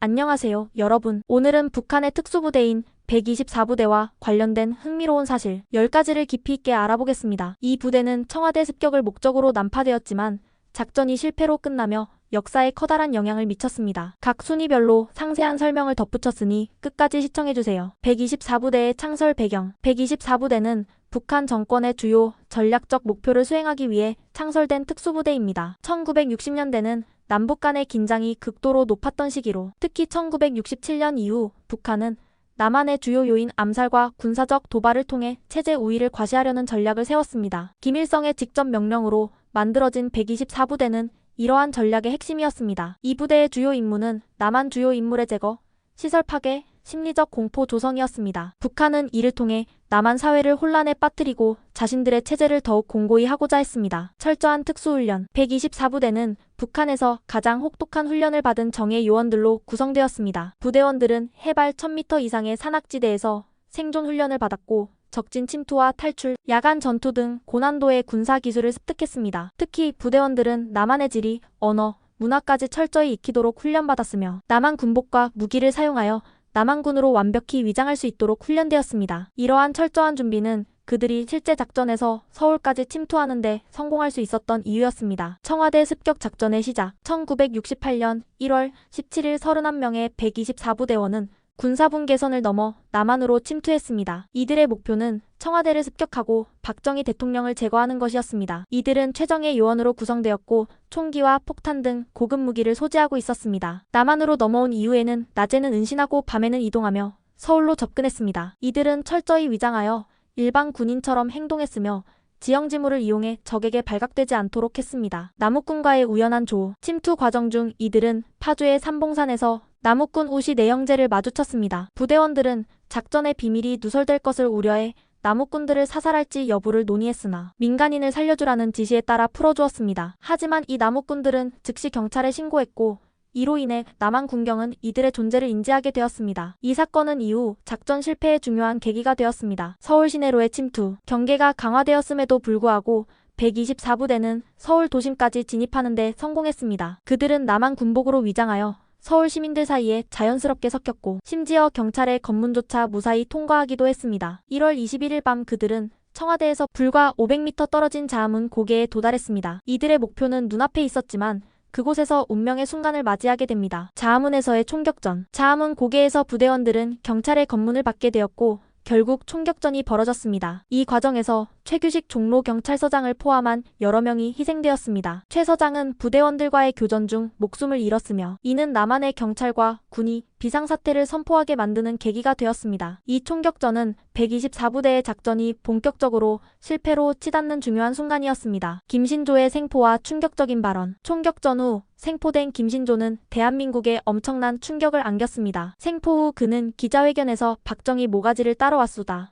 안녕하세요, 여러분. 오늘은 북한의 특수부대인 124부대와 관련된 흥미로운 사실 10가지를 깊이 있게 알아보겠습니다. 이 부대는 청와대 습격을 목적으로 난파되었지만 작전이 실패로 끝나며 역사에 커다란 영향을 미쳤습니다. 각 순위별로 상세한 설명을 덧붙였으니 끝까지 시청해주세요. 124부대의 창설 배경. 124부대는 북한 정권의 주요 전략적 목표를 수행하기 위해 창설된 특수부대입니다. 1960년대는 남북 간의 긴장이 극도로 높았던 시기로 특히 1967년 이후 북한은 남한의 주요 요인 암살과 군사적 도발을 통해 체제 우위를 과시하려는 전략을 세웠습니다. 김일성의 직접 명령으로 만들어진 124부대는 이러한 전략의 핵심이었습니다. 이 부대의 주요 임무는 남한 주요 인물의 제거, 시설 파괴, 심리적 공포 조성이었습니다. 북한은 이를 통해 남한 사회를 혼란에 빠뜨리고 자신들의 체제를 더욱 공고히 하고자 했습니다. 철저한 특수훈련. 124부대는 북한에서 가장 혹독한 훈련을 받은 정예 요원들로 구성되었습니다. 부대원들은 해발 1000m 이상의 산악지대에서 생존 훈련을 받았고 적진 침투와 탈출, 야간 전투 등 고난도의 군사 기술을 습득했습니다. 특히 부대원들은 남한의 지리, 언어, 문화까지 철저히 익히도록 훈련받았으며 남한 군복과 무기를 사용하여 남한군으로 완벽히 위장할 수 있도록 훈련되었습니다. 이러한 철저한 준비는 그들이 실제 작전에서 서울까지 침투하는 데 성공할 수 있었던 이유였습니다. 청와대 습격 작전의 시작. 1968년 1월 17일 31명의 124부대원은 군사분 개선을 넘어 남한으로 침투했습니다. 이들의 목표는 청와대를 습격하고 박정희 대통령을 제거하는 것이었습니다. 이들은 최정예 요원으로 구성되었고 총기와 폭탄 등 고급 무기를 소지하고 있었습니다. 남한으로 넘어온 이후에는 낮에는 은신하고 밤에는 이동하며 서울로 접근했습니다. 이들은 철저히 위장하여 일반 군인처럼 행동했으며 지형지물을 이용해 적에게 발각되지 않도록 했습니다. 남욱군과의 우연한 조우. 침투 과정 중 이들은 파주의 삼봉산에서 남욱군 우시 내영재를 마주쳤습니다. 부대원들은 작전의 비밀이 누설될 것을 우려해 남욱군들을 사살할지 여부를 논의했으나 민간인을 살려주라는 지시에 따라 풀어주었습니다. 하지만 이 남욱군들은 즉시 경찰에 신고했고 이로 인해 남한 군경은 이들의 존재를 인지하게 되었습니다. 이 사건은 이후 작전 실패의 중요한 계기가 되었습니다. 서울 시내로의 침투. 경계가 강화되었음에도 불구하고 124부대는 서울 도심까지 진입하는 데 성공했습니다. 그들은 남한 군복으로 위장하여 서울 시민들 사이에 자연스럽게 섞였고 심지어 경찰의 검문조차 무사히 통과하기도 했습니다. 1월 21일 밤 그들은 청와대에서 불과 500m 떨어진 자암은 고개에 도달했습니다. 이들의 목표는 눈앞에 있었지만 그곳에서 운명의 순간을 맞이하게 됩니다. 자암은에서의 총격전. 자암은 고개에서 부대원들은 경찰의 검문을 받게 되었고 결국 총격전이 벌어졌습니다. 이 과정에서 최규식 종로경찰서장을 포함한 여러 명이 희생되었습니다. 최 서장은 부대원들과의 교전 중 목숨을 잃었으며 이는 남한의 경찰과 군이 비상사태를 선포하게 만드는 계기가 되었습니다. 이 총격전은 124부대의 작전이 본격적으로 실패로 치닫는 중요한 순간이었습니다. 김신조의 생포와 충격적인 발언. 총격전 후 생포된 김신조는 대한민국에 엄청난 충격을 안겼습니다. 생포 후 그는 기자회견에서 박정희 모가지를 따라왔수다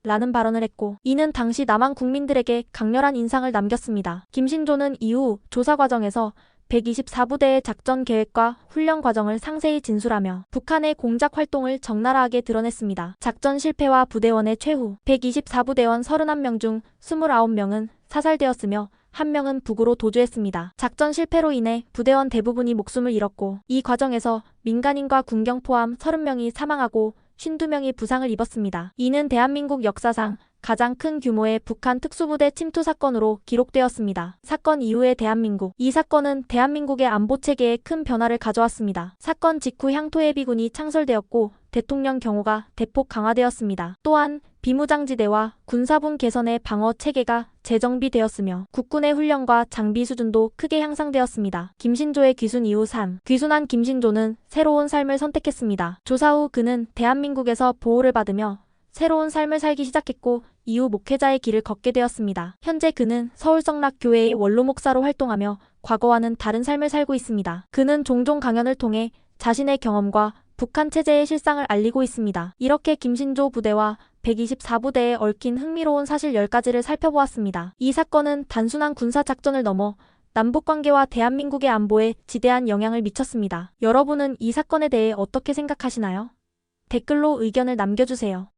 라는 발언을 했고 이는 당시 남한 국민들에게 강렬한 인상을 남겼습니다. 김신조는 이후 조사 과정에서 124부대의 작전 계획과 훈련 과정을 상세히 진술하며 북한의 공작 활동을 적나라하게 드러냈습니다. 작전 실패와 부대원의 최후. 124부대원 31명 중 29명은 사살되었으며 1명은 북으로 도주했습니다. 작전 실패로 인해 부대원 대부분이 목숨을 잃었고 이 과정에서 민간인과 군경 포함 30명이 사망하고 52명이 부상을 입었습니다. 이는 대한민국 역사상 가장 큰 규모의 북한 특수부대 침투 사건으로 기록되었습니다. 사건 이후의 대한민국. 이 사건은 대한민국의 안보체계에 큰 변화를 가져왔습니다. 사건 직후 향토예비군이 창설되었고 대통령 경호가 대폭 강화되었습니다. 또한 비무장지대와 군사분 개선의 방어 체계가 재정비되었으며 국군의 훈련과 장비 수준도 크게 향상되었습니다. 김신조의 귀순 이후 3. 귀순한 김신조는 새로운 삶을 선택했습니다. 조사 후 그는 대한민국에서 보호를 받으며 새로운 삶을 살기 시작했고 이후 목회자의 길을 걷게 되었습니다. 현재 그는 서울성락교회의 원로 목사로 활동하며 과거와는 다른 삶을 살고 있습니다. 그는 종종 강연을 통해 자신의 경험과 북한 체제의 실상을 알리고 있습니다. 이렇게 김신조 부대와 124부대에 얽힌 흥미로운 사실 10가지를 살펴보았습니다. 이 사건은 단순한 군사작전을 넘어 남북관계와 대한민국의 안보에 지대한 영향을 미쳤습니다. 여러분은 이 사건에 대해 어떻게 생각하시나요? 댓글로 의견을 남겨주세요.